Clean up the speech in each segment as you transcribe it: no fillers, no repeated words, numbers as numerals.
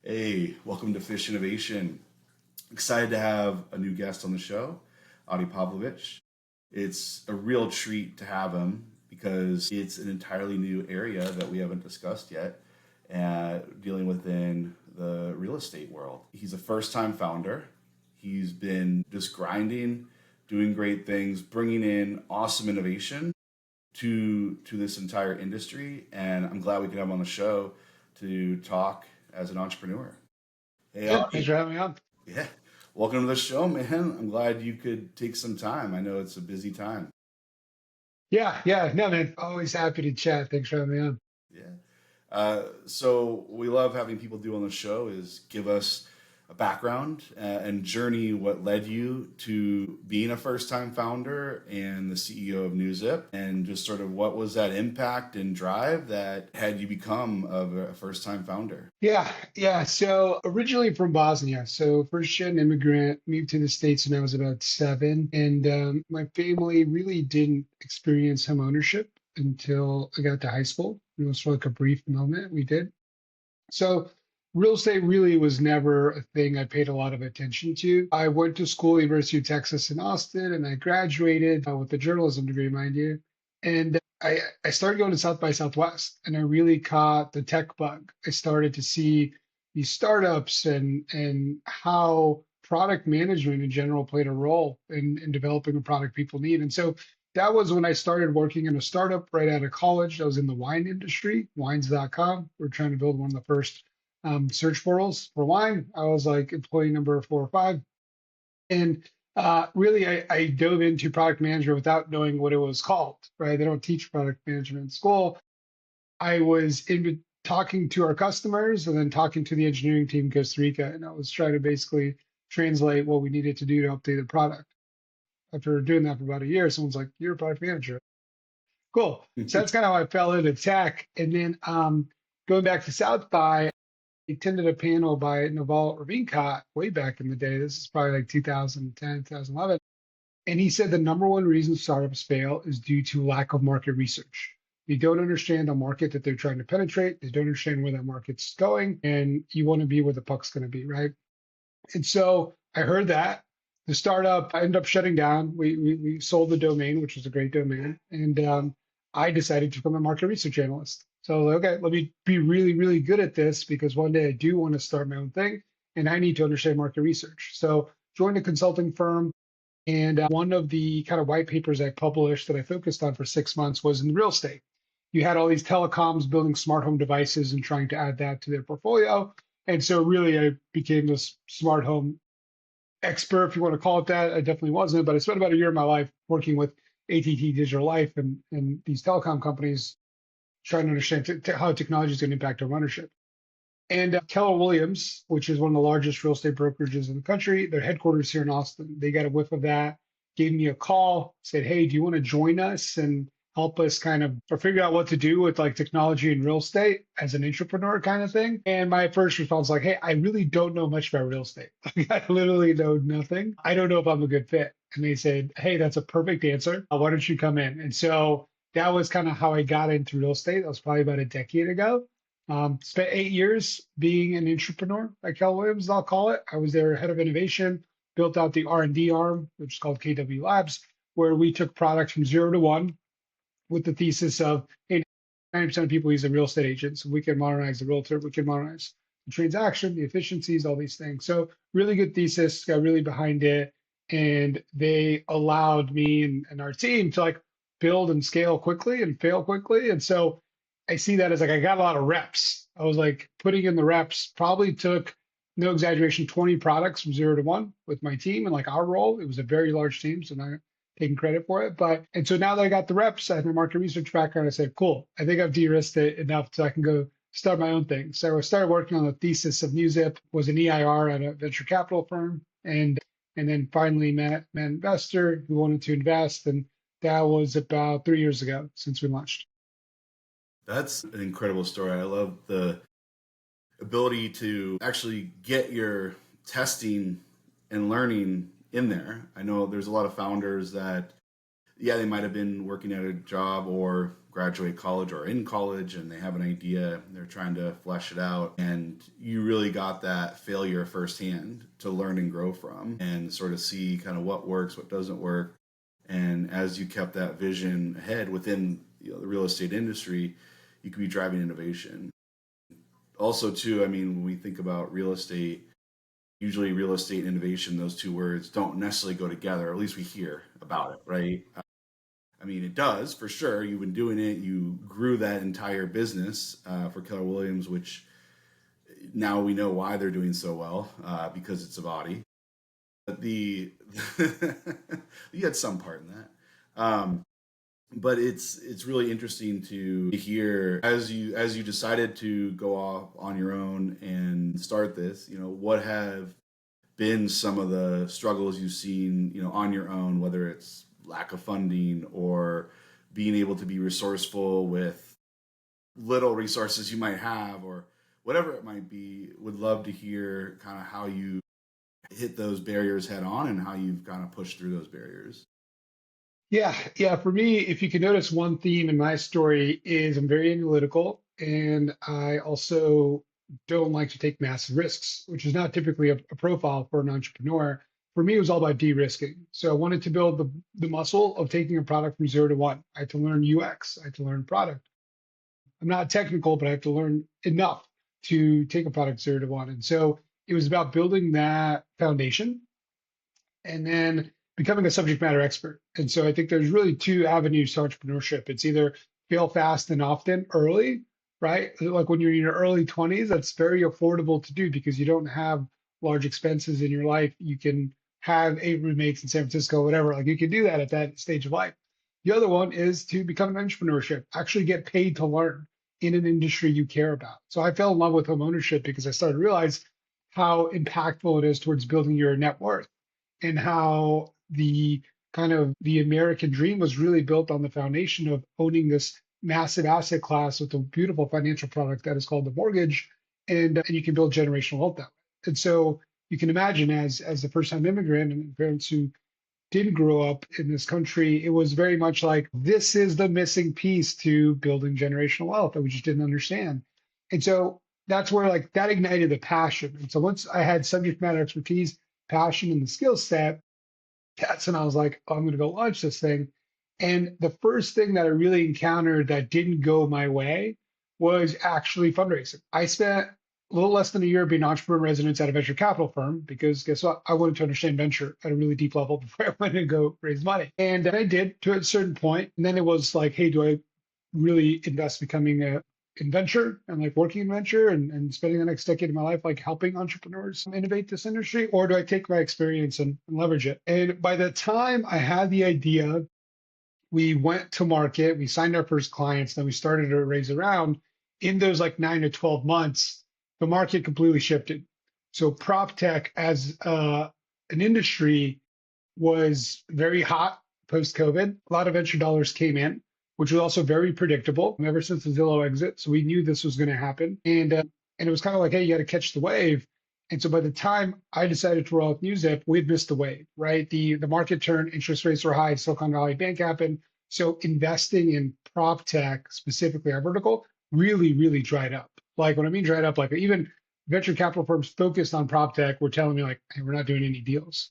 Hey, welcome to Fish Innovation. Excited to have a new guest on the show, Adi Pavlovic. It's a real treat to have him because it's an entirely new area that we haven't discussed yet, dealing within the real estate world. He's a first-time founder. He's been just grinding, doing great things, bringing in awesome innovation to this entire industry, and I'm glad we could have him on the show to talk as an entrepreneur. Hey, Good. Thanks Audie. for having me on. Yeah. Welcome to the show, man. I'm glad you could take some time. I know it's a busy time. Yeah. No, man. Always happy to chat. Thanks for having me on. Yeah. So what we love having people do on the show is give us a background and journey what led you to being a first-time founder and the CEO of NewZip, and just sort of what was that impact and drive that had you become a first-time founder. Yeah. So originally from Bosnia. So first gen immigrant, moved to the States when I was about seven. And my family really didn't experience home ownership until I got to high school. It was for like a brief moment we did. So real estate really was never a thing I paid a lot of attention to. I went to school, University of Texas in Austin, and I graduated with a journalism degree, mind you. And I started going to South by Southwest, and I really caught the tech bug. I started to see these startups and how product management in general played a role in developing a product people need. And so that was when I started working in a startup right out of college. I was in the wine industry, wines.com. We're trying to build one of the first search portals for wine. I was like employee number 4 or 5. And really, I dove into product management without knowing what it was called, right? They don't teach product management in school. I was talking to our customers and then talking to the engineering team in Costa Rica. And I was trying to basically translate what we needed to do to update the product. After doing that for about a year, someone's like, "You're a product manager." Cool. So that's kind of how I fell into tech. And then going back to South by, I attended a panel by Naval Ravikant way back in the day. This is probably like 2010, 2011. And he said the number one reason startups fail is due to lack of market research. They don't understand the market that they're trying to penetrate. They don't understand where that market's going. And you want to be where the puck's going to be, right? And so I heard that. The startup ended up shutting down. We sold the domain, which was a great domain. And I decided to become a market research analyst. So, okay, let me be really, really good at this because one day I do want to start my own thing and I need to understand market research. So, joined a consulting firm. And one of the kind of white papers I published that I focused on for 6 months was in real estate. You had all these telecoms building smart home devices and trying to add that to their portfolio. And so really I became this smart home expert, if you want to call it that. I definitely wasn't, but I spent about a year of my life working with AT&T Digital Life and these telecom companies trying to understand how technology is going to impact our ownership. And Keller Williams, which is one of the largest real estate brokerages in the country, their headquarters here in Austin, they got a whiff of that, gave me a call, said, "Hey, do you want to join us and help us kind of or figure out what to do with like technology and real estate as an entrepreneur kind of thing?" And my first response was like, "Hey, I really don't know much about real estate. I literally know nothing. I don't know if I'm a good fit." And they said, "Hey, that's a perfect answer. Why don't you come in?" And so that was kind of how I got into real estate. That was probably about a decade ago. Spent 8 years being an entrepreneur at Keller Williams, I'll call it. I was their head of innovation, built out the R&D arm, which is called KW Labs, where we took products from 0 to 1 with the thesis of, hey, 90% of people use a real estate agent, so we can modernize the realtor, we can modernize the transaction, the efficiencies, all these things. So really good thesis, got really behind it, and they allowed me and our team to like build and scale quickly and fail quickly. And so I see that as like I got a lot of reps. I was like putting in the reps, probably took no exaggeration, 20 products from 0 to 1 with my team and like our role. It was a very large team, so not taking credit for it. But and so now that I got the reps, I have my market research background. I said, cool, I think I've de-risked it enough so I can go start my own thing. So I started working on the thesis of NewZip, was an EIR at a venture capital firm, and then finally met an investor who wanted to invest. And that was about 3 years ago since we launched. That's an incredible story. I love the ability to actually get your testing and learning in there. I know there's a lot of founders that yeah, they might have been working at a job or graduate college or in college and they have an idea, they're trying to flesh it out. And you really got that failure firsthand to learn and grow from and sort of see kind of what works, what doesn't work. And as you kept that vision ahead within the real estate industry, you could be driving innovation. Also, too, I mean, when we think about real estate, usually real estate and innovation, those two words don't necessarily go together. At least we hear about it, right? I mean, it does for sure. You've been doing it. You grew that entire business for Keller Williams, which now we know why they're doing so well because it's a body. But the you had some part in that. But it's really interesting to hear as you decided to go off on your own and start this. What have been some of the struggles you've seen, on your own, whether it's lack of funding or being able to be resourceful with little resources you might have or whatever it might be. Would love to hear kind of how you hit those barriers head on and how you've kind of pushed through those barriers. Yeah. For me, if you can notice one theme in my story is I'm very analytical and I also don't like to take massive risks, which is not typically a profile for an entrepreneur. For me, it was all about de-risking. So I wanted to build the muscle of taking a product from 0 to 1. I had to learn UX, I had to learn product. I'm not technical, but I have to learn enough to take a product 0 to 1. And so it was about building that foundation and then becoming a subject matter expert. And so I think there's really two avenues to entrepreneurship. It's either fail fast and often early, right? Like when you're in your early 20s, that's very affordable to do because you don't have large expenses in your life. You can have 8 roommates in San Francisco, whatever. Like you can do that at that stage of life. The other one is to become an entrepreneurship, actually get paid to learn in an industry you care about. So I fell in love with home ownership because I started to realize how impactful it is towards building your net worth and how the kind of the American dream was really built on the foundation of owning this massive asset class with a beautiful financial product that is called the mortgage, and you can build generational wealth that way. And so you can imagine as a first time immigrant and parents who didn't grow up in this country, it was very much like this is the missing piece to building generational wealth that we just didn't understand. And so that's where like that ignited the passion. And so once I had subject matter expertise, passion, and the skill set, that's when I was like, oh, I'm going to go launch this thing. And the first thing that I really encountered that didn't go my way was actually fundraising. I spent a little less than a year being entrepreneur in residence at a venture capital firm because guess what? I wanted to understand venture at a really deep level before I went to go raise money. And then I did to a certain point. And then it was like, hey, do I really invest becoming a in venture and like working in venture and spending the next decade of my life like helping entrepreneurs innovate this industry, or do I take my experience and leverage it? And by the time I had the idea, we went to market, we signed our first clients, then we started to raise around. In those like 9 to 12 months, the market completely shifted. So prop tech as an industry was very hot post COVID. A lot of venture dollars came in, which was also very predictable ever since the Zillow exit. So we knew this was going to happen, and it was kind of like, hey, you got to catch the wave. And so by the time I decided to roll out NewZip, we'd missed the wave, right? The market turned, interest rates were high, Silicon Valley Bank happened. So investing in prop tech, specifically our vertical, really, really dried up. Like when I mean dried up, like even venture capital firms focused on prop tech were telling me like, hey, we're not doing any deals.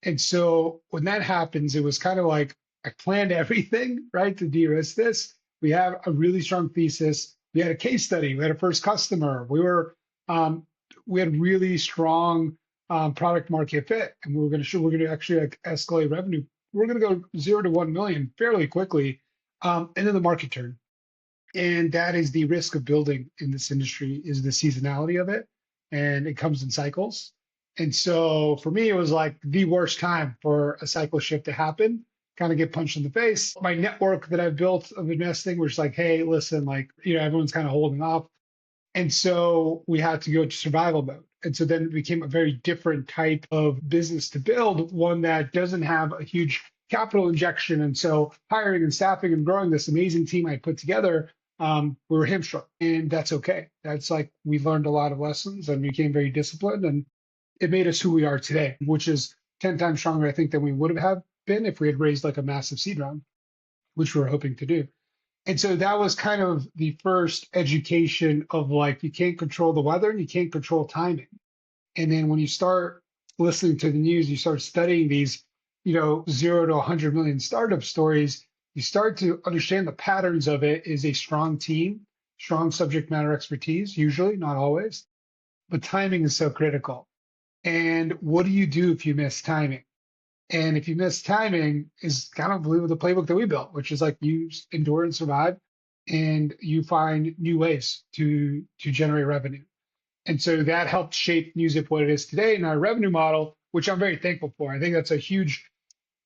And so when that happens, it was kind of like I planned everything, right, to de-risk this. We have a really strong thesis. We had a case study. We had a first customer. We had really strong product market fit, and we're going to actually like escalate revenue. We're going to go 0 to 1 million fairly quickly, and then the market turned. And that is the risk of building in this industry is the seasonality of it, and it comes in cycles. And so for me, it was like the worst time for a cycle shift to happen, kind of get punched in the face. My network that I've built of investing was like, hey, listen, like, everyone's kind of holding off. And so we had to go to survival mode. And so then it became a very different type of business to build, one that doesn't have a huge capital injection. And so hiring and staffing and growing this amazing team I put together, we were hamstrung. And that's okay. That's like we learned a lot of lessons and became very disciplined. And it made us who we are today, which is 10 times stronger, I think, than we would have had been if we had raised like a massive seed round, which we were hoping to do. And so that was kind of the first education of like, you can't control the weather and you can't control timing. And then when you start listening to the news, you start studying these, 0 to 100 million startup stories, you start to understand the patterns of it is a strong team, strong subject matter expertise, usually, not always, but timing is so critical. And what do you do if you miss timing? And if you miss timing is kind of the playbook that we built, which is like you endure and survive and you find new ways to generate revenue. And so that helped shape NewZip what it is today and our revenue model, which I'm very thankful for. I think that's a huge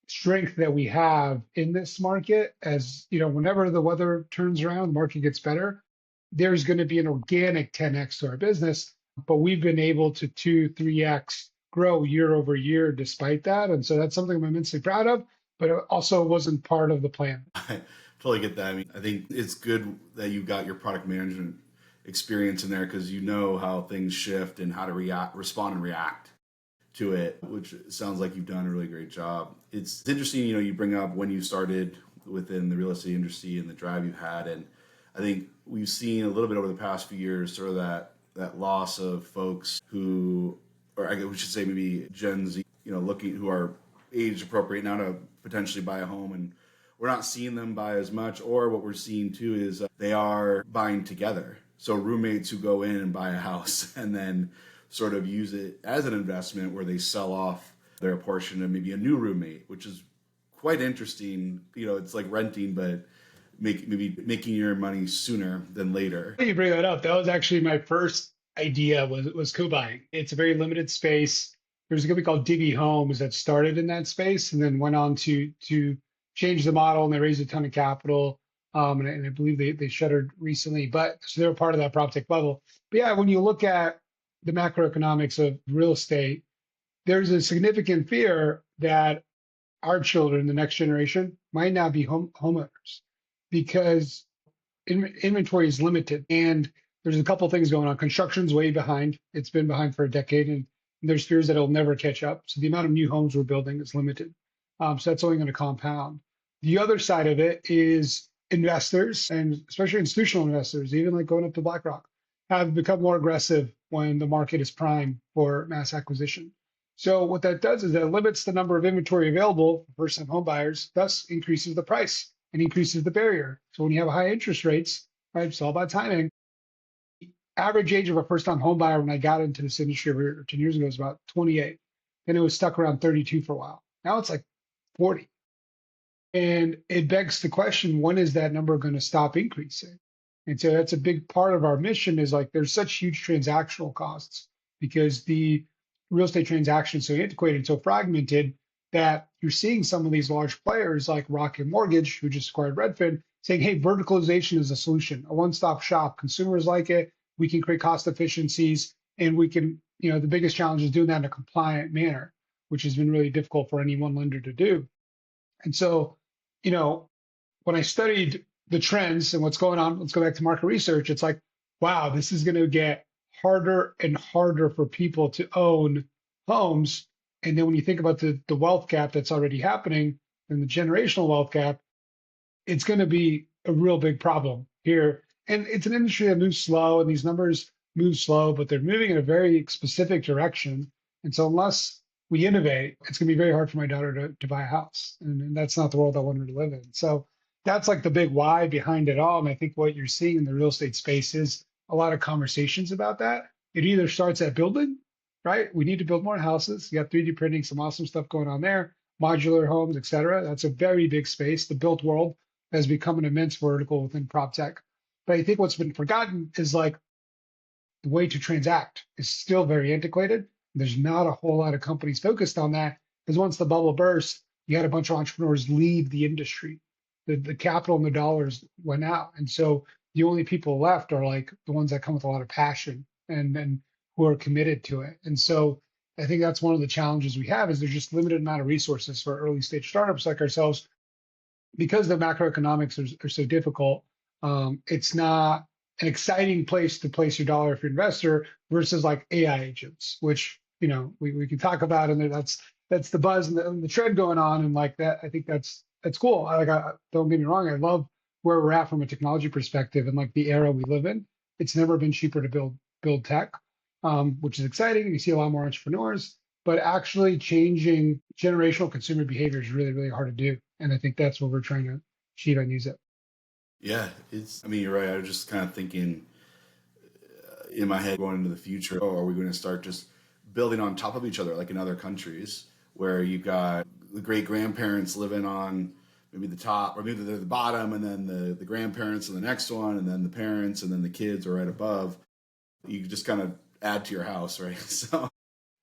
strength that we have in this market. As you know, whenever the weather turns around, the market gets better, there's going to be an organic 10x to our business. But we've been able to 2, 3x grow year over year despite that. And so that's something I'm immensely proud of, but it also wasn't part of the plan. I totally get that. I mean, I think it's good that you got your product management experience in there because you know how things shift and how to respond and react to it, which sounds like you've done a really great job. It's interesting, you bring up when you started within the real estate industry and the drive you've had. And I think we've seen a little bit over the past few years sort of that loss of folks who, or we should say maybe Gen Z, looking who are age appropriate now to potentially buy a home, and we're not seeing them buy as much. Or what we're seeing too is they are buying together. So roommates who go in and buy a house and then sort of use it as an investment where they sell off their portion of maybe a new roommate, which is quite interesting. It's like renting, but maybe making your money sooner than later. You bring that up. That was actually my first idea was co-buying. It's a very limited space. There's a company called Divvy Homes that started in that space and then went on to change the model, and they raised a ton of capital. And I believe they shuttered recently, but so they're part of that prop tech bubble. But yeah, when you look at the macroeconomics of real estate, there's a significant fear that our children, the next generation, might not be homeowners because inventory is limited. And there's a couple of things going on. Construction's way behind. It's been behind for a decade, and there's fears that it'll never catch up. So the amount of new homes we're building is limited. So that's only going to compound. The other side of it is investors, and especially institutional investors, even like going up to BlackRock, have become more aggressive when the market is prime for mass acquisition. So what that does is that it limits the number of inventory available for first-time home buyers, thus increases the price and increases the barrier. So when you have high interest rates, right, it's all about timing. The average age of a first-time home buyer when I got into this industry over 10 years ago was about 28. Then it was stuck around 32 for a while. Now it's like 40. And it begs the question, when is that number going to stop increasing? And so that's a big part of our mission is like there's such huge transactional costs because the real estate transaction is so antiquated and so fragmented that you're seeing some of these large players like Rocket Mortgage, who just acquired Redfin, saying, hey, verticalization is a solution, a one-stop shop. Consumers like it. We can create cost efficiencies, and we can, the biggest challenge is doing that in a compliant manner, which has been really difficult for any one lender to do. And so, when I studied the trends and what's going on, let's go back to market research. It's like, wow, this is going to get harder and harder for people to own homes. And then when you think about the wealth gap that's already happening and the generational wealth gap, it's going to be a real big problem here. And it's an industry that moves slow, and these numbers move slow, but they're moving in a very specific direction. And so unless we innovate, it's going to be very hard for my daughter to buy a house. And that's not the world I want her to live in. So that's like the big why behind it all. And I think what you're seeing in the real estate space is a lot of conversations about that. It either starts at building, right? We need to build more houses. You got 3D printing, some awesome stuff going on there, modular homes, et cetera. That's a very big space. The built world has become an immense vertical within prop tech. But I think what's been forgotten is like the way to transact is still very antiquated. There's not a whole lot of companies focused on that because once the bubble burst, you had a bunch of entrepreneurs leave the industry. The capital and the dollars went out. And so the only people left are like the ones that come with a lot of passion and who are committed to it. And so I think that's one of the challenges we have is there's just limited amount of resources for early stage startups like ourselves because the macroeconomics are so difficult. It's not an exciting place to place your dollar if you're an investor versus like AI agents, which we can talk about, and that's that's the buzz and the trend going on, and like that, I think that's cool. Don't get me wrong, I love where we're at from a technology perspective and like the era we live in. It's never been cheaper to build tech, which is exciting. You see a lot more entrepreneurs, but actually changing generational consumer behavior is really, really hard to do. And I think that's what we're trying to achieve at NewZip. Yeah, I mean, you're right. I was just kind of thinking in my head going into the future, oh, are we going to start just building on top of each other like in other countries where you've got the great grandparents living on maybe the top or maybe they're the bottom and then the grandparents and the next one and then the parents and then the kids are right above. You just kind of add to your house, right? So,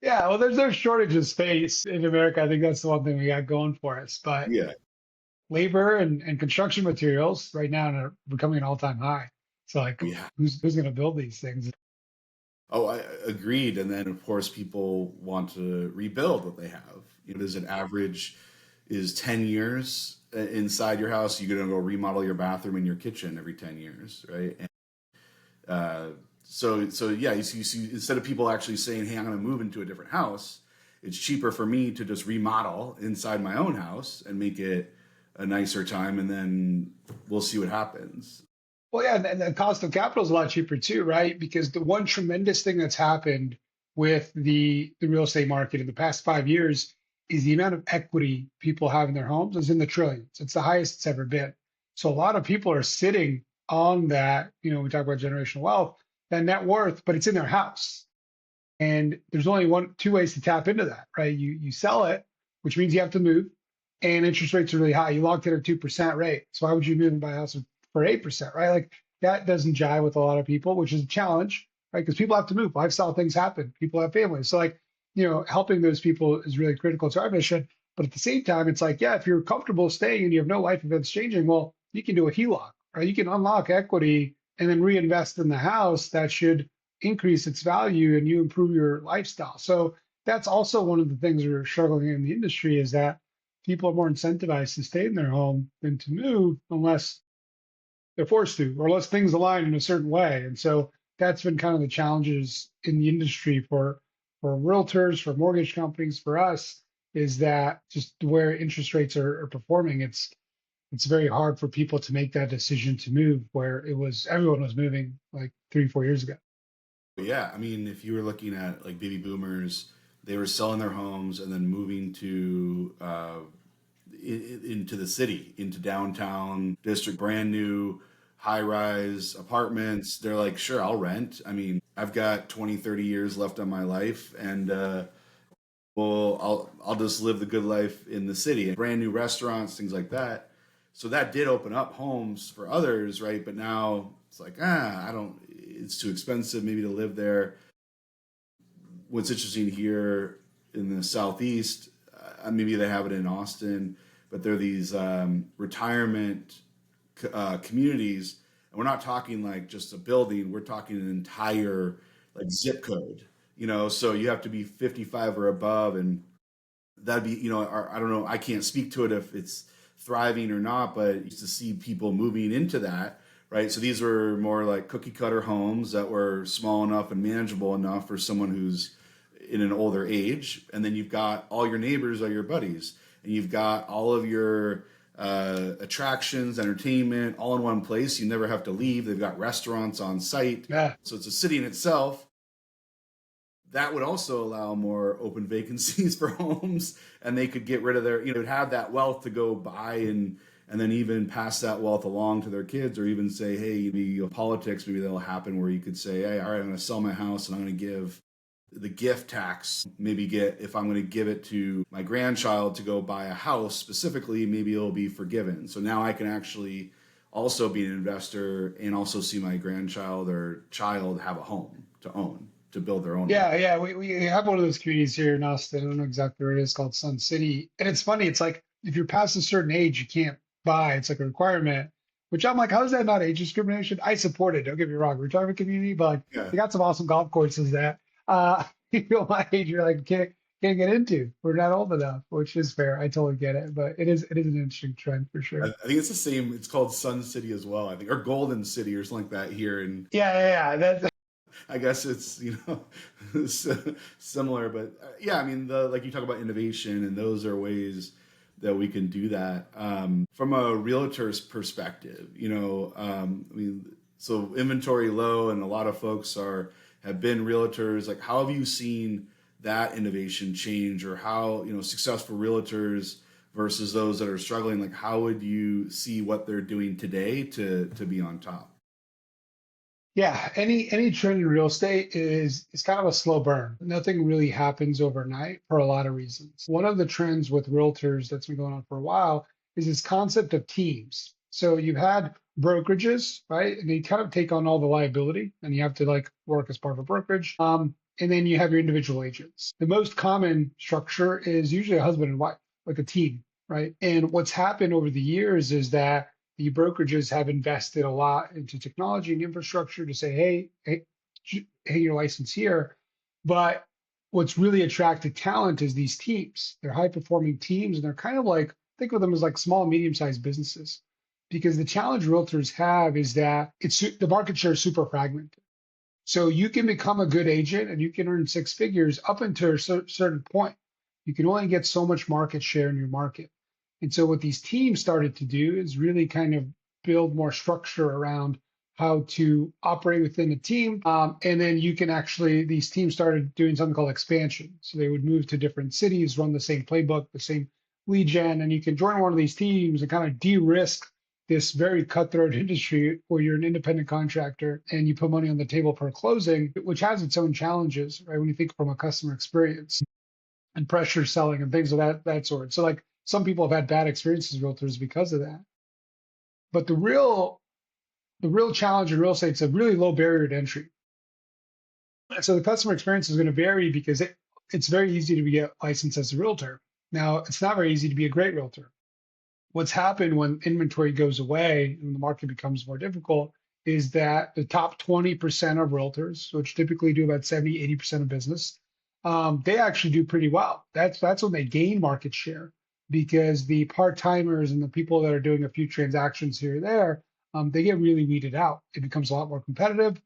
Yeah, well, there's no shortage of space in America. I think that's the one thing we got going for us. But yeah. labor and construction materials right now are becoming an all-time high. So like, Yeah. who's going to build these things? Oh, I agreed. And then, of course, people want to rebuild what they have. Does an average is 10 years inside your house? You're going to go remodel your bathroom and your kitchen every 10 years, right? And, so yeah, you see, instead of people actually saying, hey, I'm going to move into a different house, it's cheaper for me to just remodel inside my own house and make it a nicer time. And then we'll see what happens. Well, yeah, and the cost of capital is a lot cheaper too, right? Because the one tremendous thing that's happened with the real estate market in the past 5 years is the amount of equity people have in their homes is in the trillions. It's the highest it's ever been. So a lot of people are sitting on that, we talk about generational wealth, that net worth, but it's in their house. And there's only two ways to tap into that, right? You sell it, which means you have to move, and interest rates are really high. You locked in a 2% rate. So why would you move and buy a house for 8%, right? Like that doesn't jive with a lot of people, which is a challenge, right? Because people have to move. Lifestyle things happen. People have families. So like, helping those people is really critical to our mission. But at the same time, it's like, yeah, if you're comfortable staying and you have no life events changing, well, you can do a HELOC, right? You can unlock equity and then reinvest in the house. That should increase its value and you improve your lifestyle. So that's also one of the things we're struggling in the industry is that people are more incentivized to stay in their home than to move unless they're forced to, or unless things align in a certain way. And so that's been kind of the challenges in the industry for realtors, for mortgage companies, for us, is that just where interest rates are performing, it's very hard for people to make that decision to move where everyone was moving like 3, 4 years ago. Yeah, I mean, if you were looking at like baby boomers, they were selling their homes and then moving to into the city, into downtown district, brand new high-rise apartments. They're like, sure, I'll rent. I mean, I've got 20, 30 years left on my life, and well, I'll just live the good life in the city. Brand new restaurants, things like that. So that did open up homes for others, right? But now it's like, I don't. It's too expensive maybe to live there. What's interesting here in the Southeast, maybe they have it in Austin, but there are these retirement communities, and we're not talking like just a building. We're talking an entire like zip code. So you have to be 55 or above, and that'd be I don't know. I can't speak to it if it's thriving or not, but used to see people moving into that. Right, so these were more like cookie cutter homes that were small enough and manageable enough for someone who's in an older age, and then you've got all your neighbors are your buddies, and you've got all of your attractions, entertainment, all in one place. You never have to leave. They've got restaurants on site, Yeah. so it's a city in itself. That would also allow more open vacancies for homes, and they could get rid of their, have that wealth to go buy and then even pass that wealth along to their kids, or even say, hey, maybe politics, maybe that'll happen where you could say, hey, all right, I'm going to sell my house and I'm going to give the gift tax, if I'm going to give it to my grandchild to go buy a house specifically, maybe it'll be forgiven. So now I can actually also be an investor and also see my grandchild or child have a home to own, to build their own life. Yeah. We have one of those communities here in Austin. I don't know exactly where it is, called Sun City. And it's funny, it's like if you're past a certain age, you can't buy. It's like a requirement, which I'm like, how is that not age discrimination? I support it. Don't get me wrong, retirement community, but like, Yeah. they got some awesome golf courses that you feel my age, you're like can't get into. We're not old enough, which is fair. I totally get it, but it is an interesting trend for sure. I think it's the same. It's called Sun City as well, I think, or Golden City or something like that here. And Yeah. I guess it's similar, but yeah, I mean, the like you talk about innovation, and those are ways that we can do that from a realtor's perspective. I mean, so inventory low, and a lot of folks have been realtors. Like, how have you seen that innovation change, or how successful realtors versus those that are struggling? Like, how would you see what they're doing today to be on top? Yeah, any trend in real estate is kind of a slow burn. Nothing really happens overnight for a lot of reasons. One of the trends with realtors that's been going on for a while is this concept of teams. So you've had brokerages, right? And they kind of take on all the liability, and you have to like work as part of a brokerage. And then you have your individual agents. The most common structure is usually a husband and wife, like a team, right? And what's happened over the years is that the brokerages have invested a lot into technology and infrastructure to say, hey, your license here. But what's really attracted talent is these teams. They're high performing teams, and they're kind of like, think of them as like small, medium sized businesses. Because the challenge realtors have is that the market share is super fragmented. So you can become a good agent and you can earn six figures up until a certain point. You can only get so much market share in your market. And so what these teams started to do is really kind of build more structure around how to operate within a team. And then you can actually, these teams started doing something called expansion. So they would move to different cities, run the same playbook, the same lead gen, and you can join one of these teams and kind of de-risk this very cutthroat industry where you're an independent contractor and you put money on the table for closing, which has its own challenges, right? When you think from a customer experience and pressure selling and things of that sort. So like some people have had bad experiences with realtors because of that. But the real challenge in real estate is a really low barrier to entry. And so the customer experience is going to vary because it's very easy to get licensed as a realtor. Now, it's not very easy to be a great realtor. What's happened when inventory goes away and the market becomes more difficult is that the top 20% of realtors, which typically do about 70, 80% of business, they actually do pretty well. That's when they gain market share because the part-timers and the people that are doing a few transactions here or there, they get really weeded out. It becomes a lot more competitive.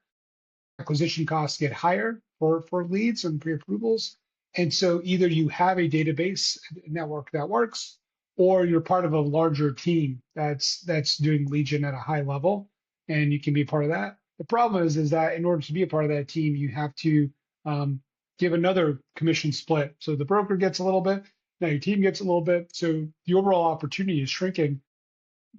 Acquisition costs get higher for leads and pre-approvals. And so either you have a database network that works, or you're part of a larger team that's doing lead gen at a high level, and you can be part of that. The problem is that in order to be a part of that team, you have to um, give another commission split. So the broker gets a little bit, now your team gets a little bit. So the overall opportunity is shrinking.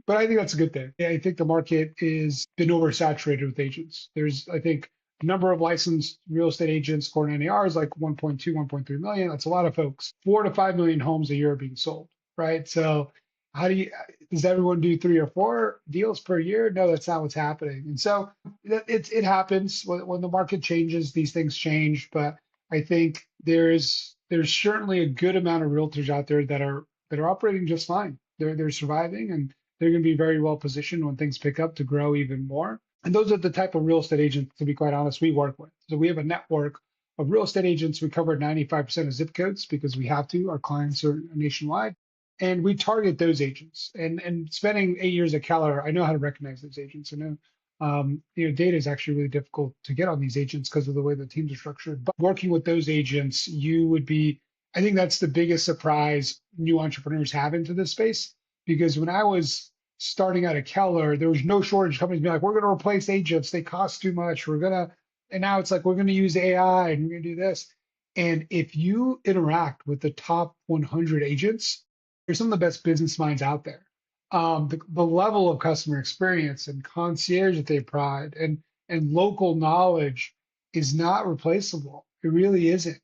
But I think that's a good thing. I think the market is been oversaturated with agents. There's, I think, a number of licensed real estate agents, core NAR is like 1.2, 1.3 million. That's a lot of folks. 4 to 5 million homes a year are being sold, right? So does everyone do 3 or 4 deals per year? No, that's not what's happening. And so it happens when the market changes, these things change. But I think there's certainly a good amount of realtors out there that are operating just fine. They're surviving, and they're going to be very well positioned when things pick up to grow even more. And those are the type of real estate agents, to be quite honest, we work with. So we have a network of real estate agents. We cover 95% of zip codes because we have to. Our clients are nationwide. And we target those agents. And spending 8 years at Keller, I know how to recognize those agents. I know data is actually really difficult to get on these agents because of the way the teams are structured. But working with those agents, I think that's the biggest surprise new entrepreneurs have into this space. Because when I was starting out at Keller, there was no shortage of companies being like, we're going to replace agents. They cost too much. And now it's like, we're going to use AI and we're going to do this. And if you interact with the top 100 agents, they're some of the best business minds out there. The level of customer experience and concierge that they provide and local knowledge is not replaceable. It really isn't,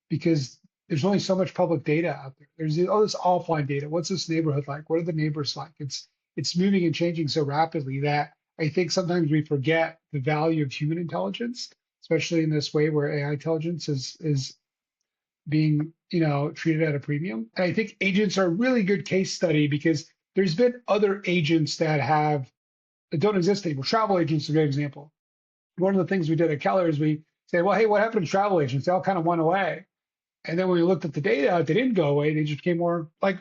because there's only so much public data out there. There's all this offline data. What's this neighborhood like? What are the neighbors like? It's moving and changing so rapidly that I think sometimes we forget the value of human intelligence, especially in this way where AI intelligence is being treated at a premium. And I think agents are a really good case study because there's been other agents that don't exist anymore. Travel agents is a good example. One of the things we did at Keller is we said, well, hey, what happened to travel agents? They all kind of went away. And then when we looked at the data, they didn't go away. They just became more like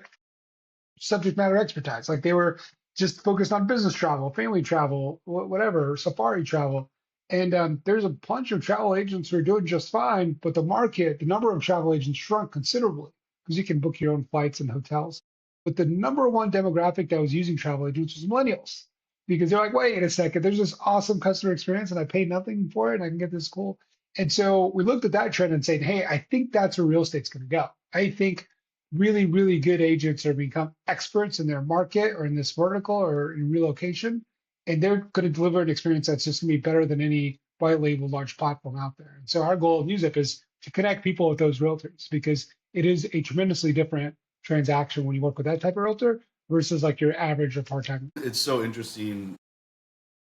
subject matter expertise. Like they were just focused on business travel, family travel, whatever, safari travel. And there's a bunch of travel agents who are doing just fine, but the number of travel agents shrunk considerably because you can book your own flights and hotels. But the number one demographic that was using travel agents was millennials because they're like, wait a second, there's this awesome customer experience and I paid nothing for it and I can get this cool. And so we looked at that trend and said, hey, I think that's where real estate's going to go. I think really, really good agents are become experts in their market or in this vertical or in relocation, and they're going to deliver an experience that's just going to be better than any white label large platform out there. And so our goal of NewZip is to connect people with those realtors because it is a tremendously different transaction when you work with that type of realtor versus like your average or part-time. It's so interesting.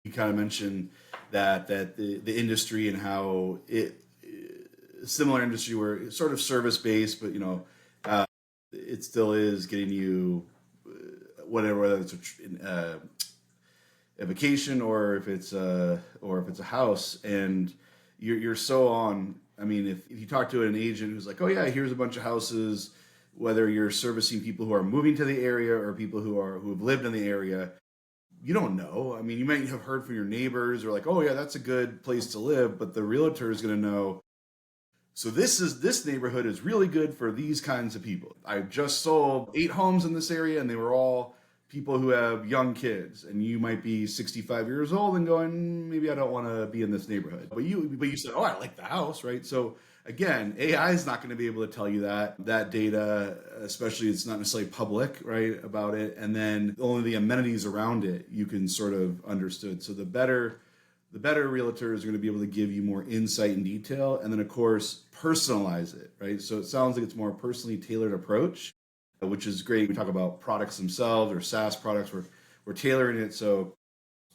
You kind of mentioned that the industry and how similar industry where it's sort of service based, but it still is getting you whatever, whether it's a vacation or if it's a house, and you're so on. I mean, if you talk to an agent who's like, oh yeah, here's a bunch of houses, whether you're servicing people who are moving to the area or people who have lived in the area, you don't know. I mean, you might have heard from your neighbors or like, oh yeah, that's a good place to live, but the realtor is going to know. So this neighborhood is really good for these kinds of people. I just sold 8 homes in this area, and they were all people who have young kids. And you might be 65 years old and going, maybe I don't want to be in this neighborhood. But you said, oh, I like the house, right? So again, AI is not going to be able to tell you that data, especially it's not necessarily public, right, about it. And then only the amenities around it you can sort of understood. So the better realtors are going to be able to give you more insight and detail, and then of course personalize it, right? So it sounds like it's more personally tailored approach, which is great. We talk about products themselves or SaaS products. We're tailoring it so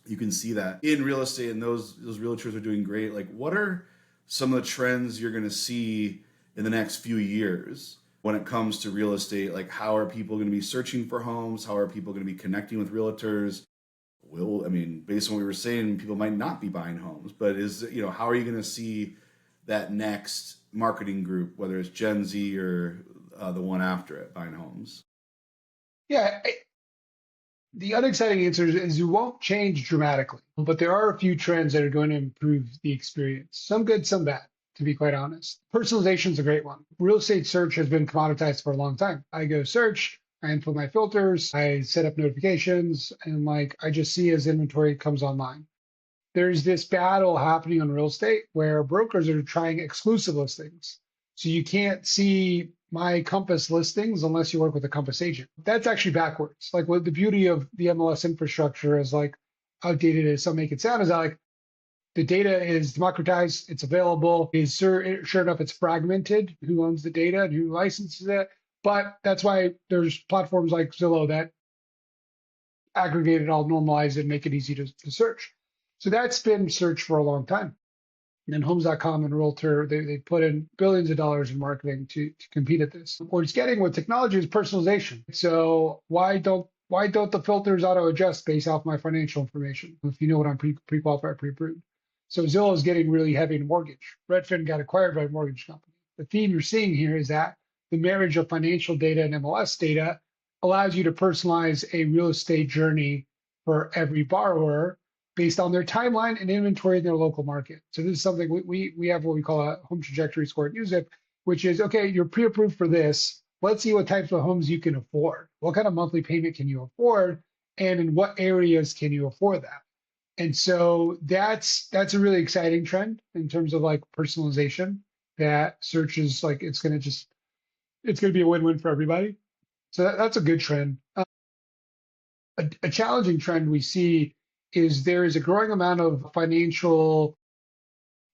you can see that in real estate, and those realtors are doing great. Like, what are some of the trends you're going to see in the next few years when it comes to real estate? Like, how are people going to be searching for homes? How are people going to be connecting with realtors? Based on what we were saying, people might not be buying homes, but how are you going to see that next marketing group, whether it's Gen Z or the one after it, buying homes? Yeah, the unexciting answer is it won't change dramatically, but there are a few trends that are going to improve the experience. Some good, some bad, to be quite honest. Personalization is a great one. Real estate search has been commoditized for a long time. I go search, I input my filters, I set up notifications, and I just see as inventory comes online. There's this battle happening on real estate where brokers are trying exclusive listings. So you can't see my Compass listings unless you work with a Compass agent. That's actually backwards. Like what the beauty of the MLS infrastructure is like outdated as some make it sound is that like the data is democratized, it's available, is sure enough it's fragmented, who owns the data and who licenses it. But that's why there's platforms like Zillow that aggregate it all, normalize it, and make it easy to search. So that's been searched for a long time. And Homes.com and Realtor, they put in billions of dollars in marketing to compete at this. What it's getting with technology is personalization. So why don't the filters auto adjust based off my financial information if you know what I'm pre-qualified, pre-approved? So Zillow is getting really heavy in mortgage. Redfin got acquired by a mortgage company. The theme you're seeing here is that the marriage of financial data and MLS data allows you to personalize a real estate journey for every borrower based on their timeline and inventory in their local market. So this is something we have what we call a home trajectory score at NewZip, which is, okay, you're pre-approved for this. Let's see what types of homes you can afford. What kind of monthly payment can you afford? And in what areas can you afford that? And so that's a really exciting trend in terms of like personalization, that search is like, it's going to be a win-win for everybody. So that's a good trend. A challenging trend we see is there is a growing amount of financial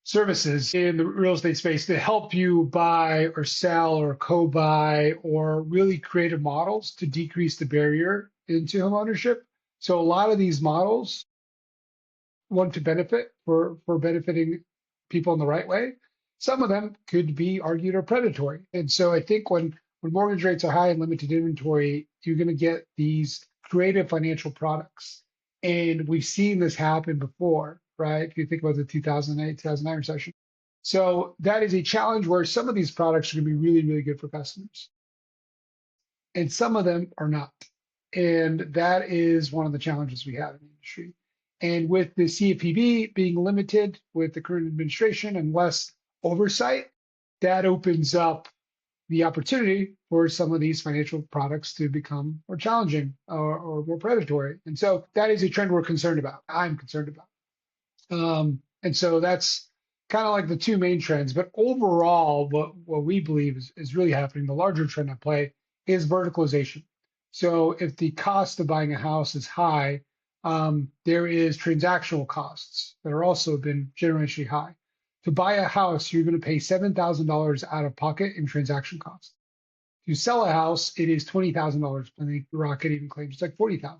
services in the real estate space to help you buy or sell or co-buy or really creative models to decrease the barrier into home ownership. So a lot of these models want to benefit for benefiting people in the right way. Some of them could be argued are predatory. And so I think when mortgage rates are high and limited inventory, you're going to get these creative financial products. And we've seen this happen before, right? If you think about the 2008, 2009 recession. So that is a challenge where some of these products are going to be really, really good for customers. And some of them are not. And that is one of the challenges we have in the industry. And with the CFPB being limited with the current administration and less oversight, that opens up the opportunity for some of these financial products to become more challenging or more predatory. And so that is a trend we're concerned about. I'm concerned about. And so that's kind of like the two main trends. But overall, what we believe is really happening, the larger trend at play is verticalization. So if the cost of buying a house is high, there is transactional costs that are also been generationally high. To buy a house, you're going to pay $7,000 out of pocket in transaction costs. To sell a house, it is $20,000. I think Rocket even claims it's like 40,000.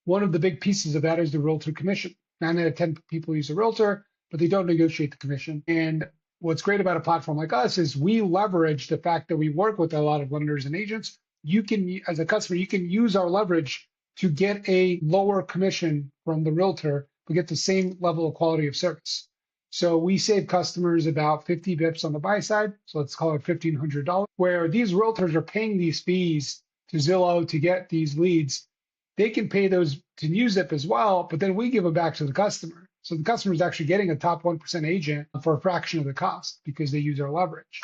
One of the big pieces of that is the realtor commission. 9 out of 10 people use a realtor, but they don't negotiate the commission. And what's great about a platform like us is we leverage the fact that we work with a lot of lenders and agents. You can, as a customer, you can use our leverage to get a lower commission from the realtor, but get the same level of quality of service. So we save customers about 50 bips on the buy side. So let's call it $1,500, where these realtors are paying these fees to Zillow to get these leads. They can pay those to NewZip as well, but then we give them back to the customer. So the customer is actually getting a top 1% agent for a fraction of the cost because they use our leverage.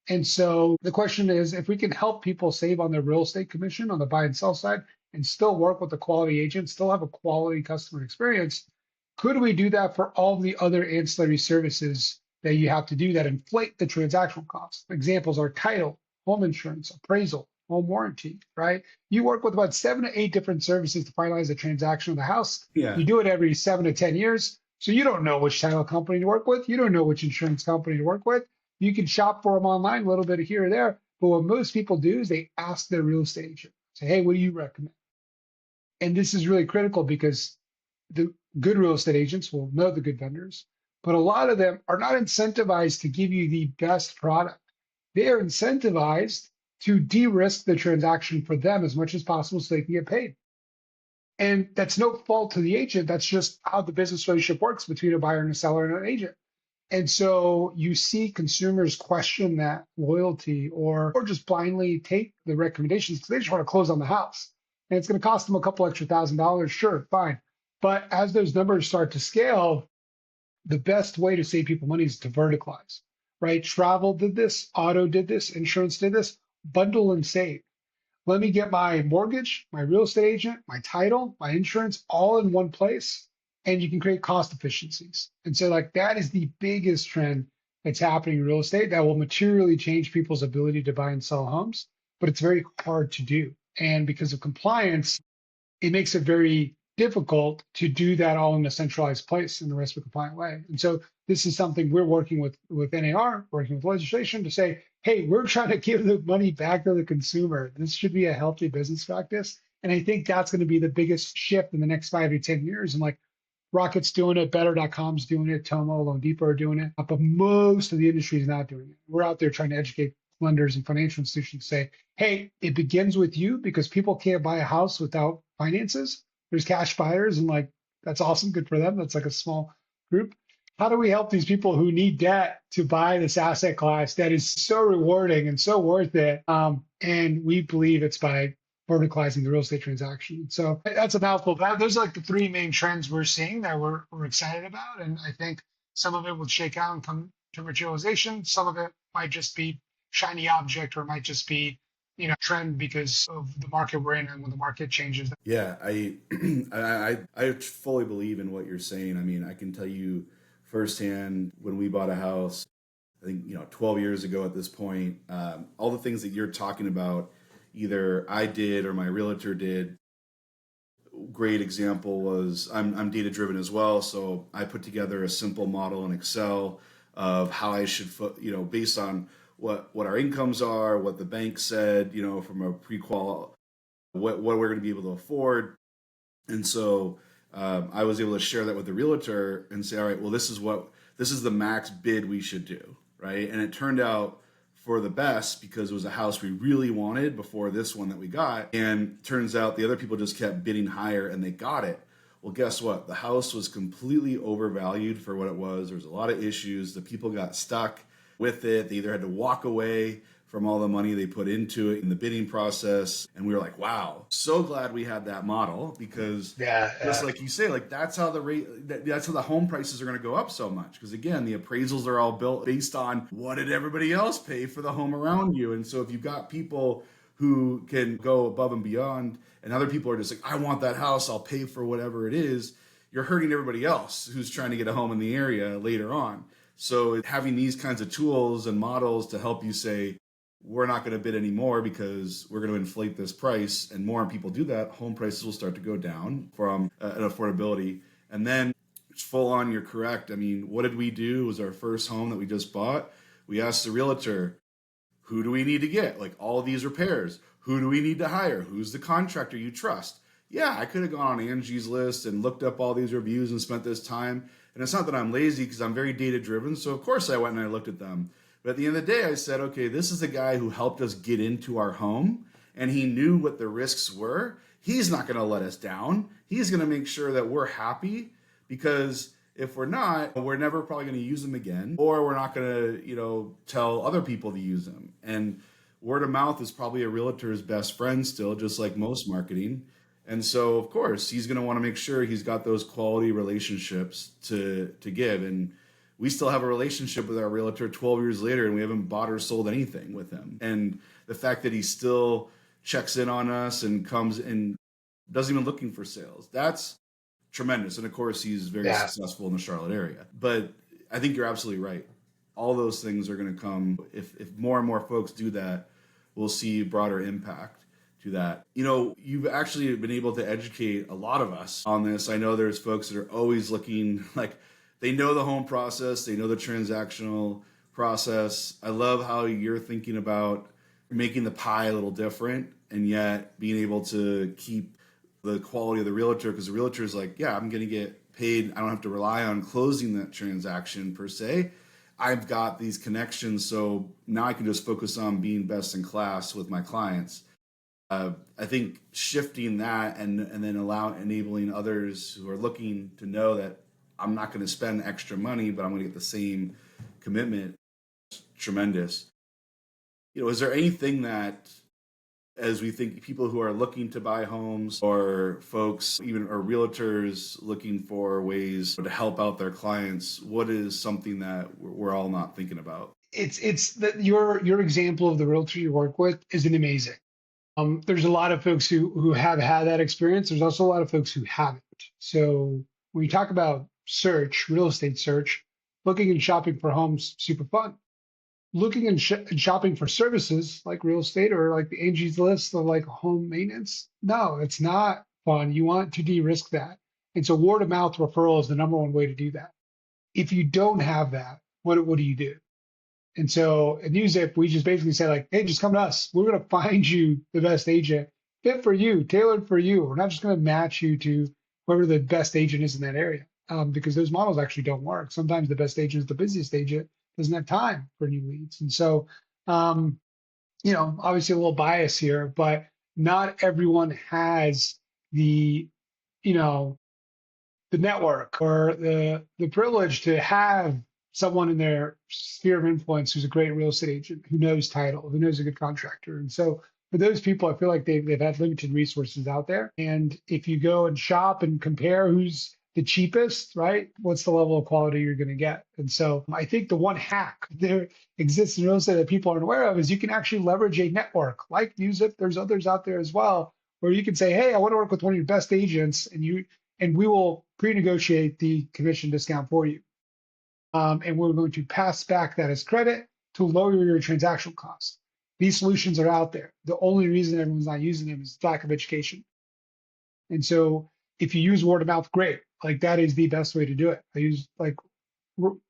And so the question is, if we can help people save on their real estate commission on the buy and sell side and still work with a quality agent, still have a quality customer experience, could we do that for all the other ancillary services that you have to do that inflate the transactional costs? Examples are title, home insurance, appraisal, home warranty, right? You work with about 7 to 8 different services to finalize a transaction of the house. Yeah. You do it every 7 to 10 years. So you don't know which title company to work with. You don't know which insurance company to work with. You can shop for them online a little bit here or there. But what most people do is they ask their real estate agent, say, hey, what do you recommend? And this is really critical because the good real estate agents will know the good vendors, but a lot of them are not incentivized to give you the best product. They are incentivized to de-risk the transaction for them as much as possible so they can get paid. And that's no fault to the agent. That's just how the business relationship works between a buyer and a seller and an agent. And so you see consumers question that loyalty or just blindly take the recommendations because they just want to close on the house. And it's going to cost them a couple extra $1,000. Sure, fine. But as those numbers start to scale, the best way to save people money is to verticalize, right? Travel did this, auto did this, insurance did this, bundle and save. Let me get my mortgage, my real estate agent, my title, my insurance all in one place, and you can create cost efficiencies. And so like that is the biggest trend that's happening in real estate that will materially change people's ability to buy and sell homes, but it's very hard to do. And because of compliance, it makes it very difficult to do that all in a centralized place in the RESPA compliant way. And so this is something we're working with NAR, working with legislation to say, hey, we're trying to give the money back to the consumer. This should be a healthy business practice. And I think that's going to be the biggest shift in the next 5 to 10 years. And like Rocket's doing it, Better.com's doing it, Tomo, Loan Depot are doing it, but most of the industry is not doing it. We're out there trying to educate lenders and financial institutions to say, hey, it begins with you because people can't buy a house without finances. There's cash buyers and like, that's awesome. Good for them. That's like a small group. How do we help these people who need debt to buy this asset class that is so rewarding and so worth it? And we believe it's by verticalizing the real estate transaction. So that's a mouthful. Those are like the three main trends we're seeing that we're excited about. And I think some of it will shake out and come to materialization. Some of it might just be shiny object or it might just be trend because of the market we're in and when the market changes. Yeah, I fully believe in what you're saying. I mean, I can tell you firsthand when we bought a house, I think 12 years ago at this point, all the things that you're talking about, either I did or my realtor did. Great example was I'm data driven as well, so I put together a simple model in Excel of how I should, based on what our incomes are, what the bank said, from a pre-qual, what we're going to be able to afford. And so I was able to share that with the realtor and say, all right, well, this is the max bid we should do, right? And it turned out for the best because it was a house we really wanted before this one that we got. And turns out the other people just kept bidding higher and they got it. Well, guess what? The house was completely overvalued for what it was. There was a lot of issues. The people got stuck with it. They either had to walk away from all the money they put into it in the bidding process. And we were like, wow, so glad we had that model, because Yeah, just like you say, like that's how that's how the home prices are going to go up so much. Because again, the appraisals are all built based on what did everybody else pay for the home around you. And so if you've got people who can go above and beyond, and other people are just like, I want that house, I'll pay for whatever it is, you're hurting everybody else who's trying to get a home in the area later on. So having these kinds of tools and models to help you say, we're not going to bid anymore because we're going to inflate this price, and more people do that, home prices will start to go down from an affordability. And then full on, you're correct. I mean, what did we do? It was our first home that we just bought. We asked the realtor, who do we need to get? Like all these repairs. Who do we need to hire? Who's the contractor you trust? Yeah, I could have gone on Angie's List and looked up all these reviews and spent this time. And it's not that I'm lazy, because I'm very data driven. So of course I went and I looked at them. But at the end of the day, I said, okay, this is the guy who helped us get into our home, and he knew what the risks were. He's not going to let us down. He's going to make sure that we're happy, because if we're not, we're never probably going to use them again, or we're not going to, tell other people to use them. And word of mouth is probably a realtor's best friend still, just like most marketing. And so, of course, he's going to want to make sure he's got those quality relationships to give. And we still have a relationship with our realtor 12 years later, and we haven't bought or sold anything with him. And the fact that he still checks in on us and comes and doesn't even looking for sales, that's tremendous. And of course, he's very yeah. successful in the Charlotte area. But I think you're absolutely right. All those things are going to come. If more and more folks do that, we'll see broader impact to that. You've actually been able to educate a lot of us on this. I know there's folks that are always looking, like, they know the home process, they know the transactional process. I love how you're thinking about making the pie a little different, and yet being able to keep the quality of the realtor, because the realtor is like, yeah, I'm going to get paid. I don't have to rely on closing that transaction per se. I've got these connections, so now I can just focus on being best in class with my clients. I think shifting that and then enabling others who are looking to know that I'm not going to spend extra money, but I'm going to get the same commitment. It's tremendous. Is there anything that, as we think people who are looking to buy homes, or folks, even or realtors looking for ways to help out their clients, what is something that we're all not thinking about? It's that your example of the realtor you work with is an amazing. There's a lot of folks who have had that experience. There's also a lot of folks who haven't. So when you talk about search, real estate search, looking and shopping for homes, super fun. Looking and shopping for services like real estate or like the Angie's List of like home maintenance, no, it's not fun. You want to de-risk that. And so word of mouth referral is the number one way to do that. If you don't have that, what do you do? And so at NewZip, we just basically say like, hey, just come to us. We're going to find you the best agent fit for you, tailored for you. We're not just going to match you to whoever the best agent is in that area, because those models actually don't work. Sometimes the best agent is the busiest agent, doesn't have time for new leads. And so, obviously a little bias here, but not everyone has the, you know, the network or the privilege to have someone in their sphere of influence who's a great real estate agent, who knows title, who knows a good contractor. And so for those people, I feel like they've had limited resources out there. And if you go and shop and compare who's the cheapest, right? What's the level of quality you're going to get? And so I think the one hack there exists in real estate that people aren't aware of is you can actually leverage a network like NewZip. There's others out there as well, where you can say, hey, I want to work with one of your best agents, and we will pre-negotiate the commission discount for you. And we're going to pass back that as credit to lower your transactional costs. These solutions are out there. The only reason everyone's not using them is lack of education. And so if you use word of mouth, great. Like that is the best way to do it. I use like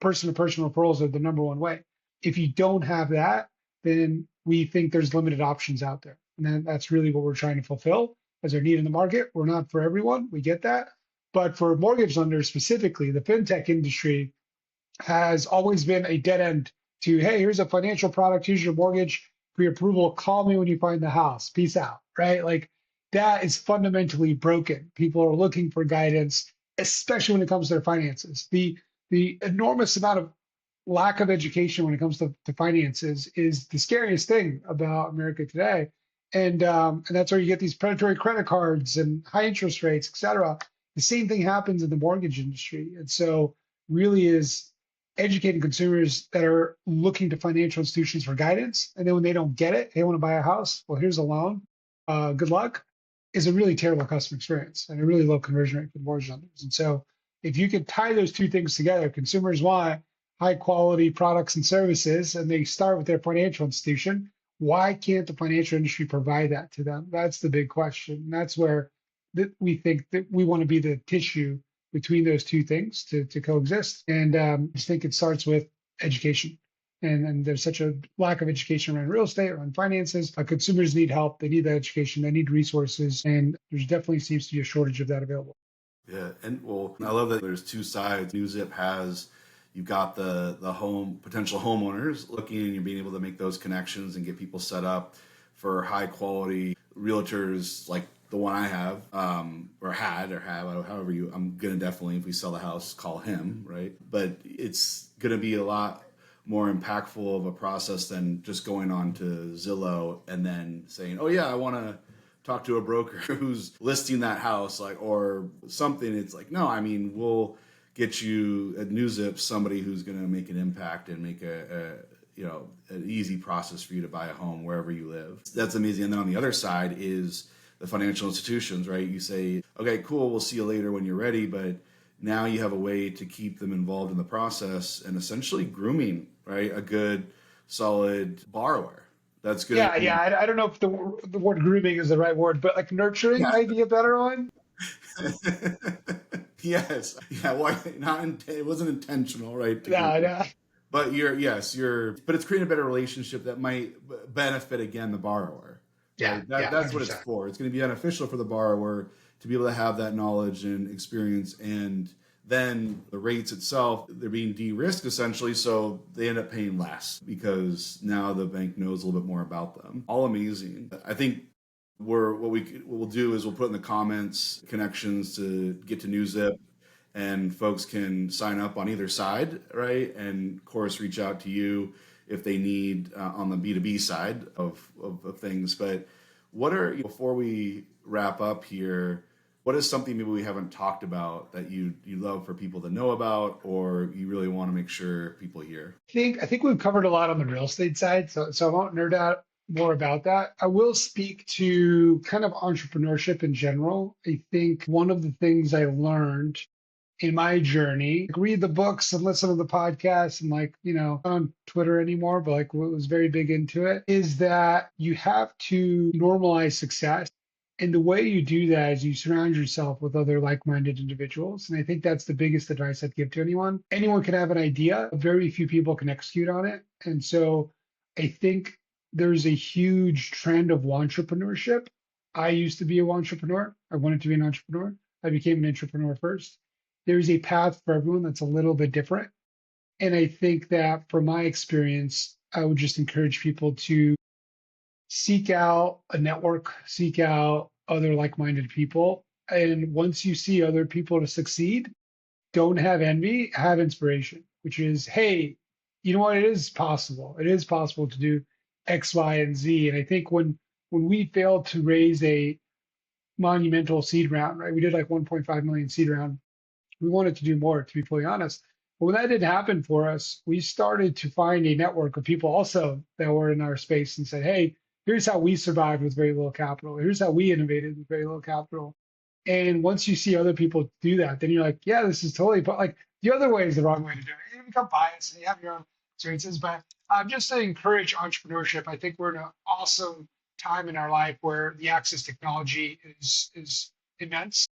person-to-person referrals are the number one way. If you don't have that, then we think there's limited options out there. And that's really what we're trying to fulfill as our need in the market. We're not for everyone. We get that. But for mortgage lenders specifically, the fintech industry has always been a dead end to, hey, here's a financial product, here's your mortgage pre-approval, call me when you find the house, peace out, right? Like that is fundamentally broken. People are looking for guidance, especially when it comes to their finances. The enormous amount of lack of education when it comes to finances is the scariest thing about America today. And that's where you get these predatory credit cards and high interest rates, et cetera. The same thing happens in the mortgage industry. And so really is educating consumers that are looking to financial institutions for guidance. And then when they don't get it, they want to buy a house. Well, here's a loan. Good luck is a really terrible customer experience and a really low conversion rate for mortgage lenders. And so if you could tie those two things together, consumers want high quality products and services, and they start with their financial institution. Why can't the financial industry provide that to them? That's the big question. And that's where we think that we want to be the tissue between those two things to coexist. And I just think it starts with education. And there's such a lack of education around real estate, around finances. Consumers need help. They need that education. They need resources. And there's definitely seems to be a shortage of that available. Yeah, and well, I love that there's two sides. NewZip has, you've got the home potential homeowners looking, and you're being able to make those connections and get people set up for high quality realtors like the one I have, or had, or have, however you. I'm gonna definitely, if we sell the house, call him, right? But it's gonna be a lot more impactful of a process than just going on to Zillow and then saying, "Oh yeah, I want to talk to a broker who's listing that house," like, or something. It's like, no, I mean, we'll get you at NewZip somebody who's going to make an impact and make an easy process for you to buy a home wherever you live. That's amazing. And then on the other side is the financial institutions, right? You say, okay, cool, we'll see you later when you're ready, but now you have a way to keep them involved in the process and essentially grooming, right, a good, solid borrower. That's good. Yeah. I don't know if the word grooming is the right word, but like nurturing Yeah. might be a better one. Yes. Yeah. Why not? It wasn't intentional, right? To group. No. But but it's creating a better relationship that might benefit again the borrower, Yeah. right? Yeah. That's what it's 100%. for. It's going to be beneficial for the borrower to be able to have that knowledge and experience, and then the rates itself, they're being de-risked essentially, so they end up paying less because now the bank knows a little bit more about them. All amazing. I think what we'll do is we'll put in the comments connections to get to NewZip, and folks can sign up on either side, right? And of course, reach out to you if they need on the B2B side of things. But before we wrap up here, what is something maybe we haven't talked about that you love for people to know about, or you really want to make sure people hear? I think we've covered a lot on the real estate side, so I won't nerd out more about that. I will speak to kind of entrepreneurship in general. I think one of the things I learned in my journey, like read the books and listen to the podcasts and not on Twitter anymore, but like was very big into it, is that you have to normalize success. And the way you do that is you surround yourself with other like-minded individuals. And I think that's the biggest advice I'd give to anyone. Anyone can have an idea, very few people can execute on it. And so I think there's a huge trend of entrepreneurship. I used to be an entrepreneur. I wanted to be an entrepreneur. I became an entrepreneur first. There's a path for everyone that's a little bit different. And I think that from my experience, I would just encourage people to seek out a network, seek out other like minded people. And once you see other people to succeed, don't have envy, have inspiration, which is, hey, you know what? It is possible. It is possible to do X, Y, and Z. And I think when we failed to raise a monumental seed round, right? We did like 1.5 million seed round. We wanted to do more, to be fully honest. But when that didn't happen for us, we started to find a network of people also that were in our space and said, hey, here's how we survived with very little capital. Here's how we innovated with very little capital. And once you see other people do that, then you're like, yeah, this is totally, but like the other way is the wrong way to do it. You become biased and you have your own experiences. But just to encourage entrepreneurship, I think we're in an awesome time in our life where the access to technology is immense.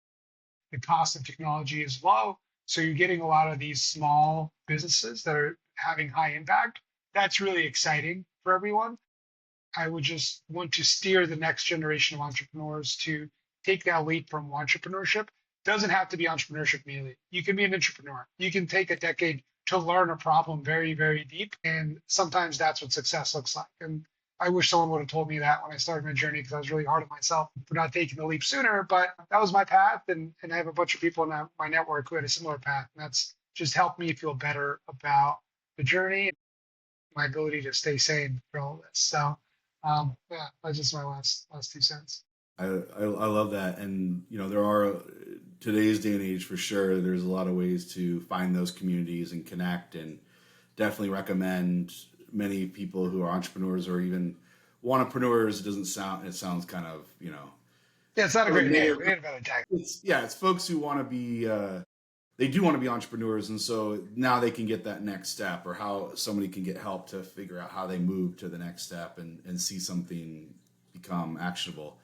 The cost of technology is low. So you're getting a lot of these small businesses that are having high impact. That's really exciting for everyone. I would just want to steer the next generation of entrepreneurs to take that leap from entrepreneurship. Doesn't have to be entrepreneurship immediately. You can be an entrepreneur. You can take a decade to learn a problem very, very deep. And sometimes that's what success looks like. And I wish someone would have told me that when I started my journey because I was really hard on myself for not taking the leap sooner. But that was my path. And I have a bunch of people in my network who had a similar path. And that's just helped me feel better about the journey, my ability to stay sane for all of this. So, yeah, that's just my last 2 cents. I love that. And, there are today's day and age for sure, there's a lot of ways to find those communities and connect, and definitely recommend many people who are entrepreneurs or even wantrepreneurs. It sounds kind of, Yeah, it's not a really great name. negative. We need a better tag. It's folks who want to be, they do want to be entrepreneurs. And so now they can get that next step, or how somebody can get help to figure out how they move to the next step and see something become actionable.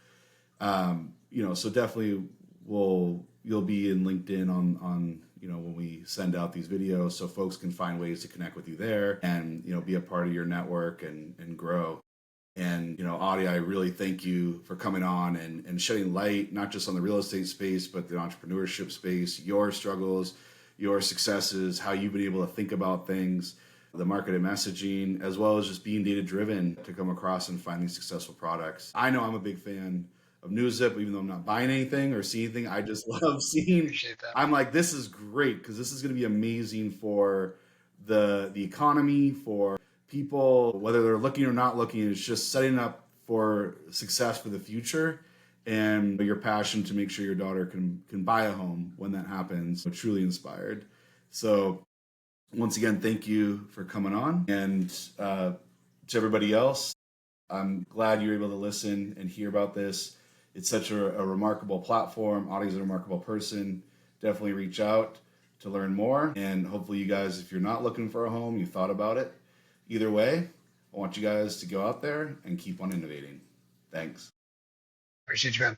So definitely you'll be in LinkedIn on when we send out these videos, so folks can find ways to connect with you there and be a part of your network and grow. And Adi, I really thank you for coming on and shedding light not just on the real estate space but the entrepreneurship space, your struggles, your successes, how you've been able to think about things, the marketing messaging, as well as just being data driven to come across and find these successful products. I know I'm a big fan of NewZip, even though I'm not buying anything or seeing anything. I just love seeing. Appreciate that. I'm like, this is great because this is going to be amazing for the economy, for people, whether they're looking or not looking. It's just setting up for success for the future, and your passion to make sure your daughter can buy a home when that happens. So truly inspired. So once again, thank you for coming on, and to everybody else, I'm glad you're able to listen and hear about this. It's such a remarkable platform. Adi's a remarkable person. Definitely reach out to learn more. And hopefully you guys, if you're not looking for a home, you thought about it. Either way, I want you guys to go out there and keep on innovating. Thanks. Appreciate you, man.